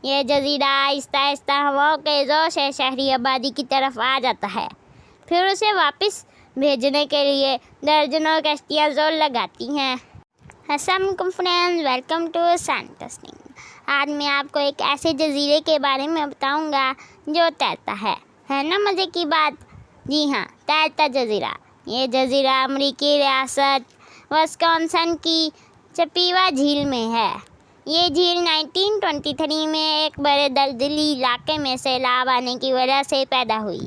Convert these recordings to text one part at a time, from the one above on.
یہ جزیرہ آہستہ آہستہ ہواؤں کے زور سے شہری آبادی کی طرف آ جاتا ہے، پھر اسے واپس بھیجنے کے لیے درجنوں کشتیاں زور لگاتی ہیں۔ السلام علیکم فرینڈز، ویلکم ٹو سائنٹسٹنگ۔ آج میں آپ کو ایک ایسے جزیرے کے بارے میں بتاؤں گا جو تیرتا ہے نا مزے کی بات؟ جی ہاں، تیرتا جزیرہ۔ یہ جزیرہ امریکی ریاست وسکونسن کی چپیوا جھیل میں ہے۔ یہ جھیل 1923 میں ایک بڑے دلدلی علاقے میں سیلاب آنے کی وجہ سے پیدا ہوئی۔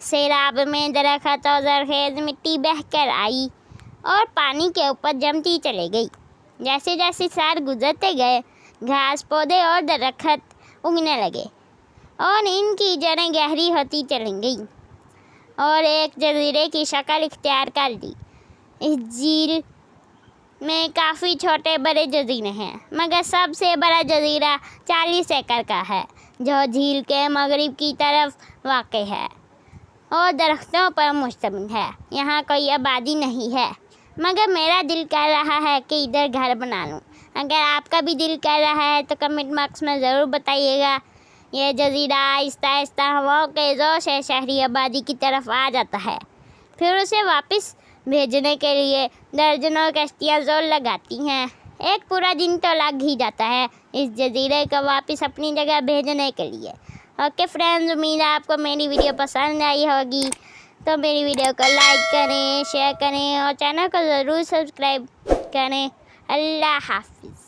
سیلاب میں درخت اور زرخیز مٹی بہہ کر آئی اور پانی کے اوپر جمتی چلی گئی۔ جیسے جیسے سال گزرتے گئے، گھاس پودے اور درخت اگنے لگے اور ان کی جڑیں گہری ہوتی چلی گئیں اور ایک جزیرے کی شکل اختیار کر لی۔ اس جھیل میں کافی چھوٹے بڑے جزیرے ہیں، مگر سب سے بڑا جزیرہ 40 ایکڑ کا ہے جو جھیل کے مغرب کی طرف واقع ہے اور درختوں پر مشتمل ہے۔ یہاں کوئی آبادی نہیں ہے، مگر میرا دل کر رہا ہے کہ ادھر گھر بنا لوں۔ اگر آپ کا بھی دل کر رہا ہے تو کمنٹ باکس میں ضرور بتائیے گا۔ یہ جزیرہ آہستہ آہستہ ہواؤں کے زور سے شہری آبادی کی طرف آ جاتا ہے، پھر اسے واپس بھیجنے کے لیے درجنوں کشتیاں زور لگاتی ہیں۔ ایک پورا دن تو لگ ہی جاتا ہے اس جزیرے کو واپس اپنی جگہ بھیجنے کے لیے۔ اوکے فرینڈز، امید ہے آپ کو میری ویڈیو پسند آئی ہوگی، تو میری ویڈیو کو لائک کریں، شیئر کریں اور چینل کو ضرور سبسکرائب کریں۔ اللہ حافظ۔